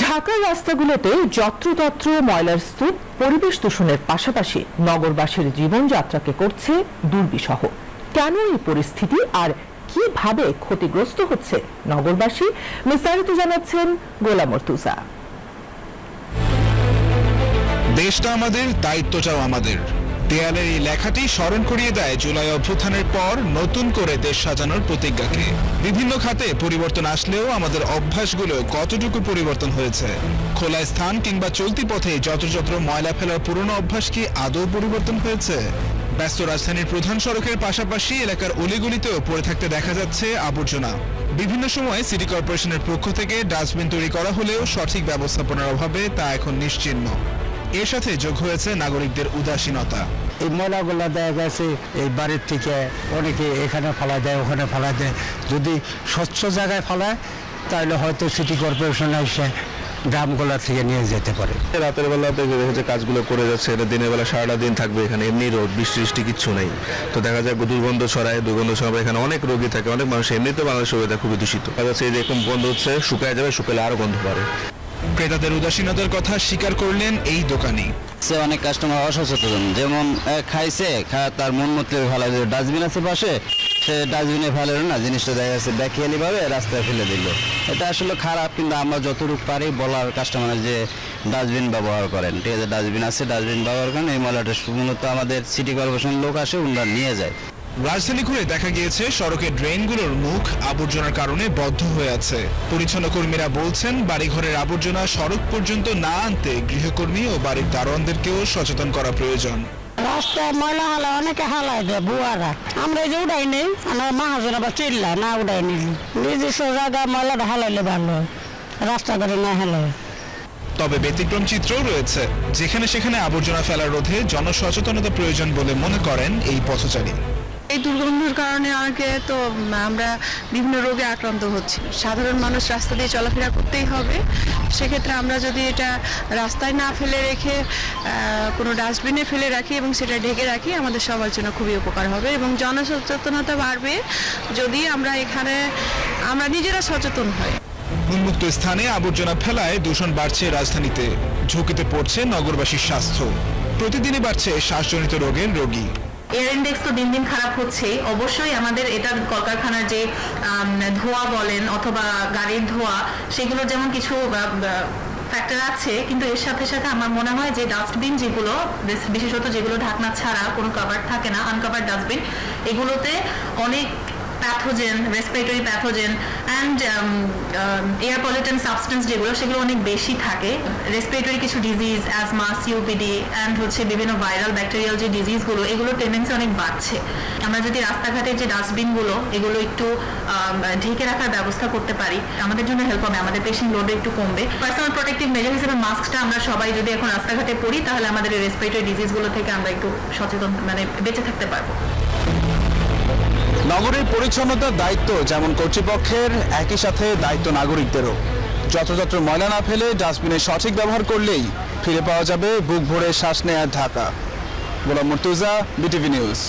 ঢাকার রাস্তাগুলোতে যত্রতত্র ময়লার স্তূপ পরিবেশ দূষণের পাশাপাশি নগরবাসীর জীবনযাত্রাকে করছে দুর্বিষহ। কেন এই পরিস্থিতি আর কিভাবে ক্ষতিগ্রস্ত হচ্ছে নগরবাসী, বিস্তারিত জানাচ্ছেন গোলাম মর্তুজা। দেশটা আমাদের, দায়িত্বটাও আমাদের। দেয়ালের এই লেখাটি স্মরণ করিয়ে দেয় জুলাই অভ্যুত্থানের পর নতুন করে দেশ সাজানোর প্রতিজ্ঞাকে। বিভিন্ন খাতে পরিবর্তন আসলেও আমাদের অভ্যাসগুলো কতটুকু পরিবর্তন হয়েছে? খোলা স্থান কিংবা চলতি পথে যত্র ময়লা ফেলার পুরনো অভ্যাস কি আদৌ পরিবর্তন হয়েছে? ব্যস্ত রাজধানীর প্রধান সড়কের পাশাপাশি এলাকার অলিগলিতেও পড়ে থাকতে দেখা যাচ্ছে আবর্জনা। বিভিন্ন সময় সিটি কর্পোরেশনের পক্ষ থেকে ডাস্টবিন তৈরি করা হলেও সঠিক ব্যবস্থাপনার অভাবে তা এখন নিশ্চিহ্ন। এর সাথে যোগ হয়েছে নাগরিকদের উদাসীনতা। এই ময়লাগুলো দেখা গেছে এই বাড়ির থেকে অনেকে এখানে ফেলা দেয়, ওখানে ফেলা দেয়। যদি স্বচ্ছ জায়গায় ফেলায় তাহলে হয়তো সিটি কর্পোরেশন এসে গ্রামগুলো থেকে নিয়ে যেতে পারে। রাতের বেলা দেখে কাজগুলো করে যাচ্ছে, এটা দিনের বেলা সারাটা দিন থাকবে এখানে, এমনি রোদ বৃষ্টি কিচ্ছু নেই, তো দেখা যায় দুর্গন্ধ ছড়ায়। এখানে অনেক রোগী থাকে, অনেক মানুষ। এমনিতে বাংলাদেশের ওয়েদার খুবই দূষিত। দেখা যাচ্ছে এরকম গন্ধ হচ্ছে, শুকায় যাবে, শুকালে আরো গন্ধ বাড়ে। ক্রেতাদের উদাসীনতার কথা স্বীকার করলেন এই দোকানি। অনেক কাস্টমার অসচেতন, যেমন খাইছে তার মন মতো ফেলা, ডাস্টবিন আছে পাশে, সে ডাস্টবিনে ফেলে না, জিনিসটা দেখা যাচ্ছে ব্যাকিয়ালি ভাবে রাস্তায় ফেলে দিল। এটা আসলে খারাপ, কিন্তু আমরা যতটুকু পারি বলার কাস্টমার যে ডাস্টবিন ব্যবহার করেন, ঠিক আছে, ডাস্টবিন আছে, ডাস্টবিন ব্যবহার করেন। এই ময়লাটা মূলত আমাদের সিটি কর্পোরেশনের লোক আসে, ওনারা নিয়ে যায়। রাজধানী ঘুরে দেখা গিয়েছে সড়কের ড্রেনগুলোর মুখ আবর্জনার কারণে বদ্ধ হয়ে আছে। পরিচ্ছন্ন কর্মীরা বলছেন, বাড়িঘরের আবর্জনা সড়ক পর্যন্ত না আনতে গৃহকর্মী ও বাড়ির দারোয়ানদেরকেও সচেতন করা প্রয়োজন। রাস্তায় ময়লা হালা অনেকে হালাই দেয় বুয়ারা, আমরা এই যে উঠাই নেই, আমরা মহাজন আবার চিল্লা না উঠাই নেই। নিজস্ব জায়গায় ময়লাটা হালাইলে ভালো, রাস্তাঘাটে না হালায়। তবে ব্যতিক্রম চিত্রও রয়েছে, যেখানে সেখানে আবর্জনা ফেলা রোধে জনসচেতনতা প্রয়োজন বলে মনে করেন এই পথচারী। এই দুর্গন্ধের কারণে অনেকে তো আমরা বিভিন্ন রোগে আক্রান্ত হচ্ছি। সাধারণ মানুষ রাস্তা দিয়ে চলাফেরা করতেই হবে, সেক্ষেত্রে আমরা যদি এটা রাস্তায় না ফেলে রেখে কোনো ডাস্টবিনে ফেলে রাখি এবং সেটা ঢেকে রাখি, আমাদের সবার জন্য খুবই উপকার হবে এবং জনসচেতনতা বাড়বে যদি আমরা নিজেরা সচেতন হই। উন্মুক্ত স্থানে আবর্জনা ফেলায় দূষণ বাড়ছে রাজধানীতে, ঝুঁকিতে পড়ছে নগরবাসীর স্বাস্থ্য। প্রতিদিনই বাড়ছে শ্বাসজনিত রোগের রোগী। এয়ার ইন্ডেক্স তো দিন দিন খারাপ হচ্ছে। অবশ্যই আমাদের এটা কলকারখানার যে ধোঁয়া বলেন অথবা গাড়ির ধোঁয়া, সেগুলো যেমন কিছু ফ্যাক্টর আছে, কিন্তু এর সাথে সাথে আমার মনে হয় যে ডাস্টবিন যেগুলো, বিশেষত যেগুলো ঢাকনা ছাড়া কোনো কভার থাকে না, আনকভার ডাস্টবিন, এগুলোতে অনেক pathogen, respiratory pathogen and air pollutant substance যেগুলো, সেগুলো অনেক বেশি থাকে। রেসপিরেটরি কিছু ডিজিজ, অ্যাজমা, সিওপিডি অ্যান্ড বিভিন্ন ভাইরাল ব্যাকটেরিয়াল যে ডিজিজগুলো, এগুলোর টেন্ডেন্সি অনেক বাড়ছে। আমরা যদি রাস্তাঘাটের যে ডাস্টবিনগুলো, এগুলো একটু ঢেকে রাখার ব্যবস্থা করতে পারি, আমাদের জন্য হেল্প হবে, আমাদের পেশেন্ট লোডে একটু কমবে। পার্সোনাল প্রোটেক্টিভ মেজার হিসেবে মাস্কটা আমরা সবাই যদি এখন রাস্তাঘাটে পরি, তাহলে আমাদের এই রেসপিরেটরি ডিজিজগুলো থেকে আমরা একটু সচেতন, বেঁচে থাকতে পারবো। নগরের পরিচ্ছন্নতার দায়িত্ব যেমন কর্তৃপক্ষের, একই সাথে দায়িত্ব নাগরিকদেরও। যত্রতত্র ময়লা না ফেলে ডাস্টবিনের সঠিক ব্যবহার করলেই ফিরে পাওয়া যাবে বুক ভরে শ্বাস নেওয়ার ঢাকা। গোলাম মর্তুজা, বিটিভি নিউজ।